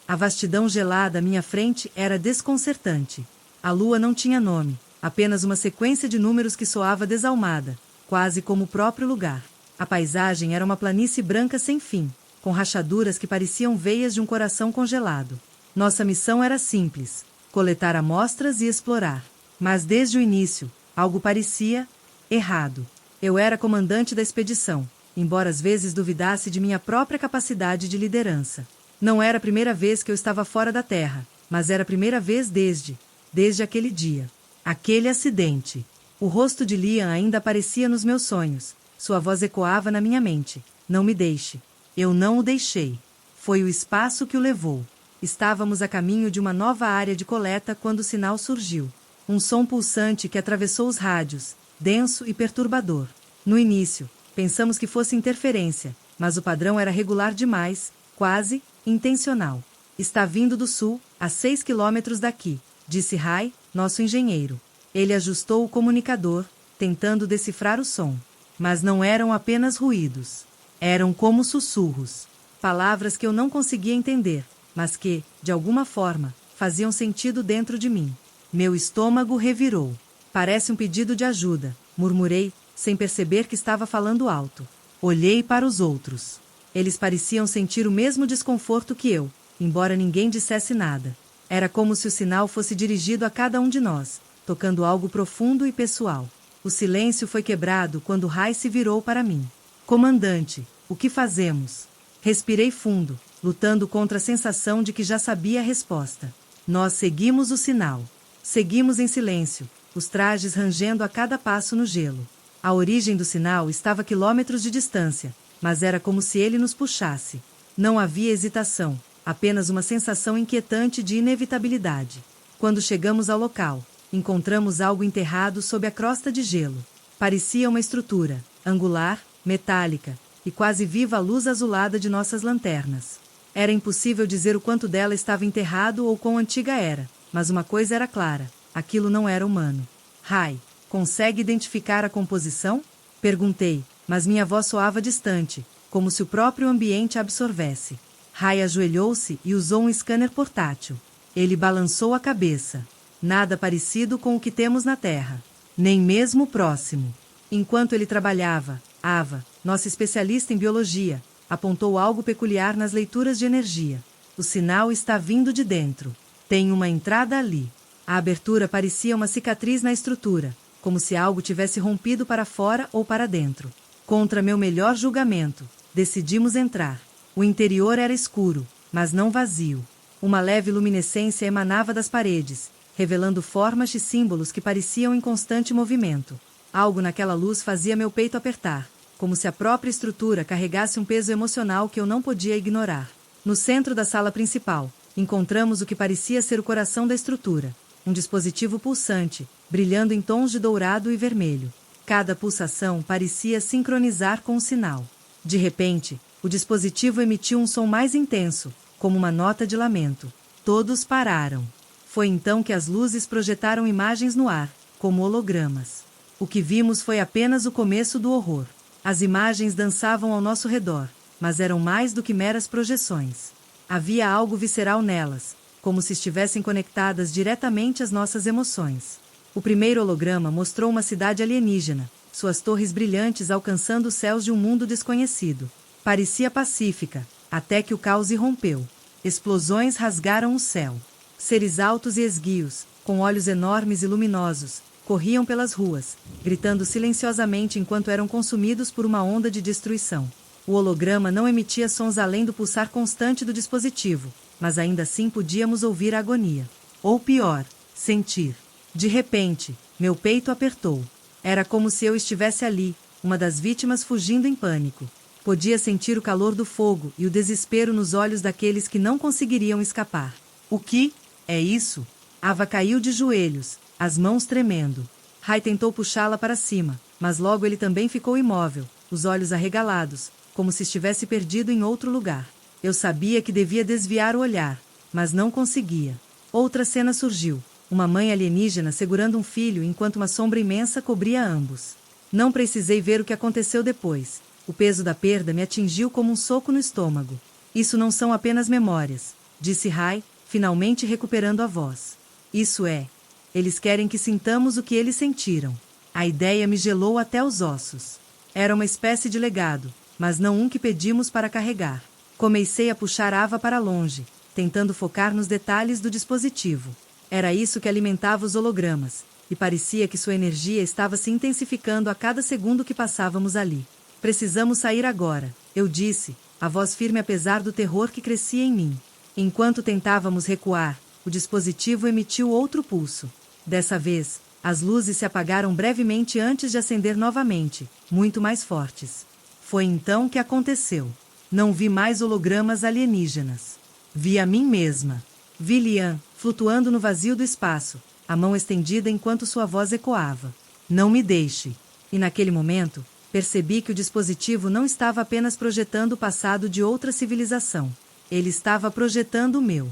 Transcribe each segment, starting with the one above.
A vastidão gelada à minha frente era desconcertante. A lua não tinha nome, apenas uma sequência de números que soava desalmada, quase como o próprio lugar. A paisagem era uma planície branca sem fim, com rachaduras que pareciam veias de um coração congelado. Nossa missão era simples: coletar amostras e explorar. Mas desde o início, algo parecia errado. Eu era comandante da expedição, embora às vezes duvidasse de minha própria capacidade de liderança. Não era a primeira vez que eu estava fora da Terra, mas era a primeira vez desde aquele dia. Aquele acidente. O rosto de Liam ainda aparecia nos meus sonhos. Sua voz ecoava na minha mente. Não me deixe. Eu não o deixei. Foi o espaço que o levou. Estávamos a caminho de uma nova área de coleta quando o sinal surgiu. Um som pulsante que atravessou os rádios, denso e perturbador. No início, pensamos que fosse interferência, mas o padrão era regular demais, quase intencional. Está vindo do sul, a 6 quilômetros daqui, disse Rai, nosso engenheiro. Ele ajustou o comunicador, tentando decifrar o som. Mas não eram apenas ruídos. Eram como sussurros. Palavras que eu não conseguia entender, mas que, de alguma forma, faziam sentido dentro de mim. Meu estômago revirou. Parece um pedido de ajuda, murmurei, sem perceber que estava falando alto. Olhei para os outros. Eles pareciam sentir o mesmo desconforto que eu, embora ninguém dissesse nada. Era como se o sinal fosse dirigido a cada um de nós, tocando algo profundo e pessoal. O silêncio foi quebrado quando Rai se virou para mim. Comandante, o que fazemos? Respirei fundo, lutando contra a sensação de que já sabia a resposta. Nós seguimos o sinal. Seguimos em silêncio, os trajes rangendo a cada passo no gelo. A origem do sinal estava a quilômetros de distância, mas era como se ele nos puxasse. Não havia hesitação, apenas uma sensação inquietante de inevitabilidade. Quando chegamos ao local, encontramos algo enterrado sob a crosta de gelo. Parecia uma estrutura, angular, metálica, e quase viva à luz azulada de nossas lanternas. Era impossível dizer o quanto dela estava enterrado ou quão antiga era, mas uma coisa era clara: aquilo não era humano. Rai, consegue identificar a composição? Perguntei, mas minha voz soava distante, como se o próprio ambiente a absorvesse. Rai ajoelhou-se e usou um scanner portátil. Ele balançou a cabeça. Nada parecido com o que temos na Terra. Nem mesmo próximo. Enquanto ele trabalhava, Ava, nossa especialista em biologia, apontou algo peculiar nas leituras de energia. O sinal está vindo de dentro. Tem uma entrada ali. A abertura parecia uma cicatriz na estrutura, como se algo tivesse rompido para fora ou para dentro. Contra meu melhor julgamento, decidimos entrar. O interior era escuro, mas não vazio. Uma leve luminescência emanava das paredes, revelando formas e símbolos que pareciam em constante movimento. Algo naquela luz fazia meu peito apertar, como se a própria estrutura carregasse um peso emocional que eu não podia ignorar. No centro da sala principal, encontramos o que parecia ser o coração da estrutura, um dispositivo pulsante, brilhando em tons de dourado e vermelho. Cada pulsação parecia sincronizar com o sinal. De repente, o dispositivo emitiu um som mais intenso, como uma nota de lamento. Todos pararam. Foi então que as luzes projetaram imagens no ar, como hologramas. O que vimos foi apenas o começo do horror. As imagens dançavam ao nosso redor, mas eram mais do que meras projeções. Havia algo visceral nelas, como se estivessem conectadas diretamente às nossas emoções. O primeiro holograma mostrou uma cidade alienígena, suas torres brilhantes alcançando os céus de um mundo desconhecido. Parecia pacífica, até que o caos irrompeu. Explosões rasgaram o céu. Seres altos e esguios, com olhos enormes e luminosos, corriam pelas ruas, gritando silenciosamente enquanto eram consumidos por uma onda de destruição. O holograma não emitia sons além do pulsar constante do dispositivo, mas ainda assim podíamos ouvir a agonia. Ou pior, sentir. De repente, meu peito apertou. Era como se eu estivesse ali, uma das vítimas fugindo em pânico. Podia sentir o calor do fogo e o desespero nos olhos daqueles que não conseguiriam escapar. O que é isso? Ava caiu de joelhos, as mãos tremendo. Rai tentou puxá-la para cima, mas logo ele também ficou imóvel, os olhos arregalados, como se estivesse perdido em outro lugar. Eu sabia que devia desviar o olhar, mas não conseguia. Outra cena surgiu, uma mãe alienígena segurando um filho enquanto uma sombra imensa cobria ambos. Não precisei ver o que aconteceu depois. O peso da perda me atingiu como um soco no estômago. Isso não são apenas memórias. disse Rai, finalmente recuperando a voz. Isso é. Eles querem que sintamos o que eles sentiram. A ideia me gelou até os ossos. Era uma espécie de legado, mas não um que pedimos para carregar. Comecei a puxar Ava para longe, tentando focar nos detalhes do dispositivo. Era isso que alimentava os hologramas, e parecia que sua energia estava se intensificando a cada segundo que passávamos ali. Precisamos sair agora, eu disse, a voz firme apesar do terror que crescia em mim. Enquanto tentávamos recuar, o dispositivo emitiu outro pulso. Dessa vez, as luzes se apagaram brevemente antes de acender novamente, muito mais fortes. Foi então que aconteceu. Não vi mais hologramas alienígenas. Vi a mim mesma. Vi Lian, flutuando no vazio do espaço, a mão estendida enquanto sua voz ecoava. Não me deixe. E naquele momento, percebi que o dispositivo não estava apenas projetando o passado de outra civilização. Ele estava projetando o meu.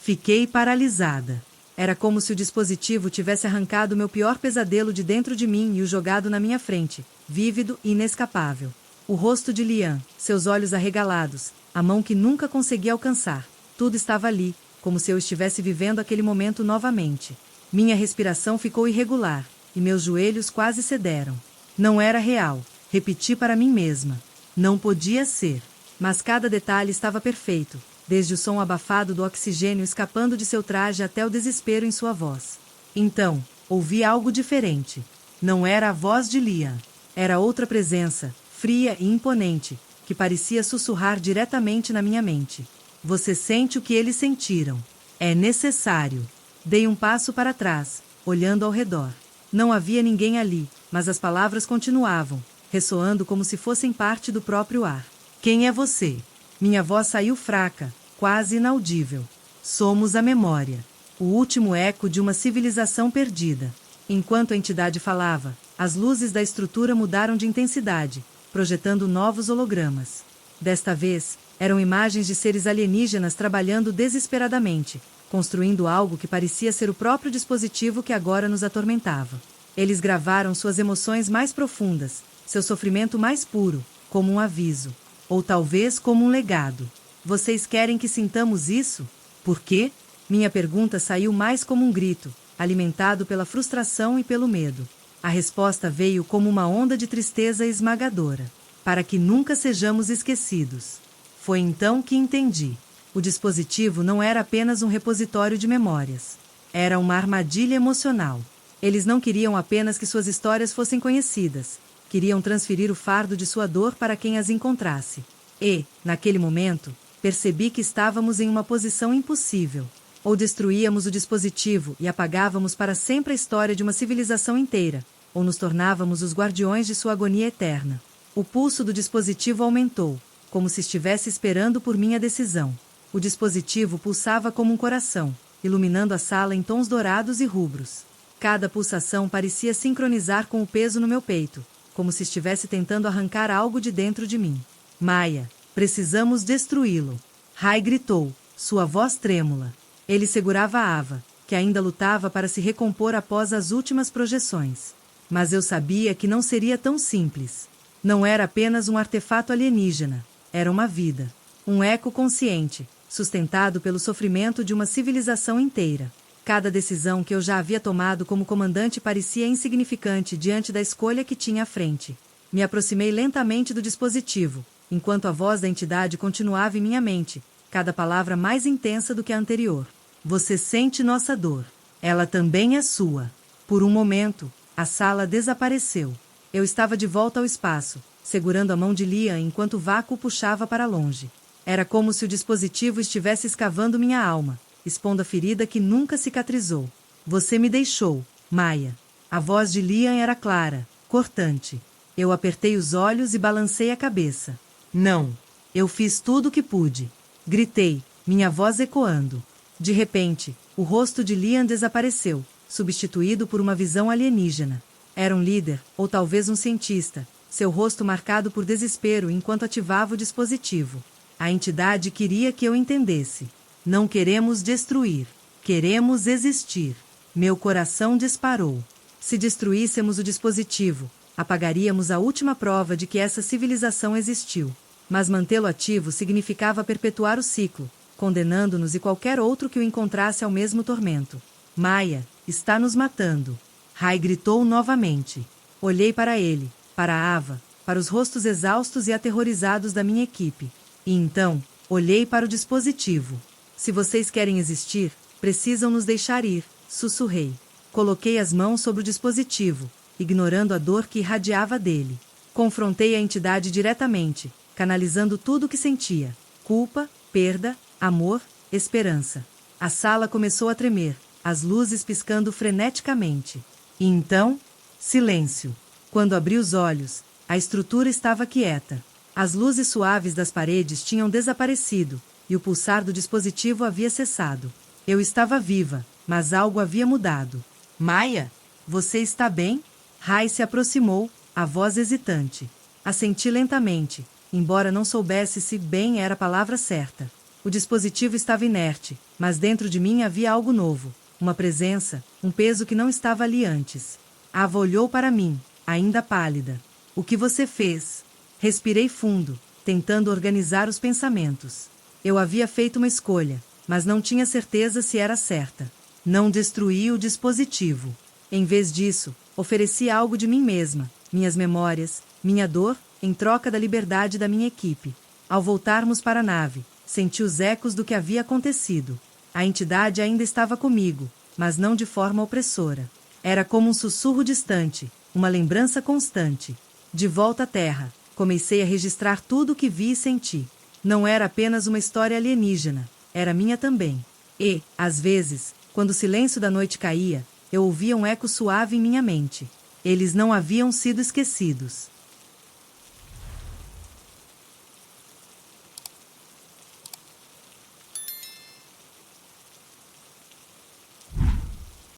Fiquei paralisada. Era como se o dispositivo tivesse arrancado meu pior pesadelo de dentro de mim e o jogado na minha frente, vívido e inescapável. O rosto de Lian, seus olhos arregalados, a mão que nunca consegui alcançar, tudo estava ali, como se eu estivesse vivendo aquele momento novamente. Minha respiração ficou irregular, e meus joelhos quase cederam. Não era real, repeti para mim mesma. Não podia ser. Mas cada detalhe estava perfeito, desde o som abafado do oxigênio escapando de seu traje até o desespero em sua voz. Então, ouvi algo diferente. Não era a voz de Lian. Era outra presença, fria e imponente, que parecia sussurrar diretamente na minha mente. Você sente o que eles sentiram. É necessário. Dei um passo para trás, olhando ao redor. Não havia ninguém ali, mas as palavras continuavam, ressoando como se fossem parte do próprio ar. Quem é você? Minha voz saiu fraca, quase inaudível. Somos a memória. O último eco de uma civilização perdida. Enquanto a entidade falava, as luzes da estrutura mudaram de intensidade, projetando novos hologramas. Desta vez, eram imagens de seres alienígenas trabalhando desesperadamente, construindo algo que parecia ser o próprio dispositivo que agora nos atormentava. Eles gravaram suas emoções mais profundas, seu sofrimento mais puro, como um aviso. Ou talvez como um legado. Vocês querem que sintamos isso? Por quê? Minha pergunta saiu mais como um grito, alimentado pela frustração e pelo medo. A resposta veio como uma onda de tristeza esmagadora. Para que nunca sejamos esquecidos. Foi então que entendi. O dispositivo não era apenas um repositório de memórias. Era uma armadilha emocional. Eles não queriam apenas que suas histórias fossem conhecidas. Queriam transferir o fardo de sua dor para quem as encontrasse. E, naquele momento, percebi que estávamos em uma posição impossível. Ou destruíamos o dispositivo e apagávamos para sempre a história de uma civilização inteira, ou nos tornávamos os guardiões de sua agonia eterna. O pulso do dispositivo aumentou, como se estivesse esperando por minha decisão. O dispositivo pulsava como um coração, iluminando a sala em tons dourados e rubros. Cada pulsação parecia sincronizar com o peso no meu peito, como se estivesse tentando arrancar algo de dentro de mim. Maia, precisamos destruí-lo. Rai gritou, sua voz trêmula. Ele segurava a Ava, que ainda lutava para se recompor após as últimas projeções. Mas eu sabia que não seria tão simples. Não era apenas um artefato alienígena, era uma vida. Um eco consciente, sustentado pelo sofrimento de uma civilização inteira. Cada decisão que eu já havia tomado como comandante parecia insignificante diante da escolha que tinha à frente. Me aproximei lentamente do dispositivo, enquanto a voz da entidade continuava em minha mente, cada palavra mais intensa do que a anterior. Você sente nossa dor. Ela também é sua. Por um momento, a sala desapareceu. Eu estava de volta ao espaço, segurando a mão de Lian enquanto o vácuo puxava para longe. Era como se o dispositivo estivesse escavando minha alma, expondo a ferida que nunca cicatrizou. Você me deixou, Maia. A voz de Lian era clara, cortante. Eu apertei os olhos e balancei a cabeça. Não. Eu fiz tudo o que pude. Gritei, minha voz ecoando. De repente, o rosto de Lian desapareceu, substituído por uma visão alienígena. Era um líder, ou talvez um cientista, seu rosto marcado por desespero enquanto ativava o dispositivo. A entidade queria que eu entendesse. Não queremos destruir. Queremos existir. Meu coração disparou. Se destruíssemos o dispositivo, apagaríamos a última prova de que essa civilização existiu. Mas mantê-lo ativo significava perpetuar o ciclo, condenando-nos e qualquer outro que o encontrasse ao mesmo tormento. Maia, está nos matando. Rai gritou novamente. Olhei para ele, para Ava, para os rostos exaustos e aterrorizados da minha equipe. E então, olhei para o dispositivo. Se vocês querem existir, precisam nos deixar ir, sussurrei. Coloquei as mãos sobre o dispositivo, ignorando a dor que irradiava dele. Confrontei a entidade diretamente, canalizando tudo o que sentia: culpa, perda, amor, esperança. A sala começou a tremer, as luzes piscando freneticamente. E então, silêncio. Quando abri os olhos, a estrutura estava quieta. As luzes suaves das paredes tinham desaparecido, e o pulsar do dispositivo havia cessado. Eu estava viva, mas algo havia mudado. Maia, você está bem? Rai se aproximou, a voz hesitante. Assenti lentamente, embora não soubesse se bem era a palavra certa. O dispositivo estava inerte, mas dentro de mim havia algo novo. Uma presença, um peso que não estava ali antes. Ava olhou para mim, ainda pálida. O que você fez? Respirei fundo, tentando organizar os pensamentos. Eu havia feito uma escolha, mas não tinha certeza se era certa. Não destruí o dispositivo. Em vez disso, ofereci algo de mim mesma, minhas memórias, minha dor, em troca da liberdade da minha equipe. Ao voltarmos para a nave, senti os ecos do que havia acontecido. A entidade ainda estava comigo, mas não de forma opressora. Era como um sussurro distante, uma lembrança constante. De volta à Terra, comecei a registrar tudo o que vi e senti. Não era apenas uma história alienígena, era minha também. E, às vezes, quando o silêncio da noite caía, eu ouvia um eco suave em minha mente. Eles não haviam sido esquecidos.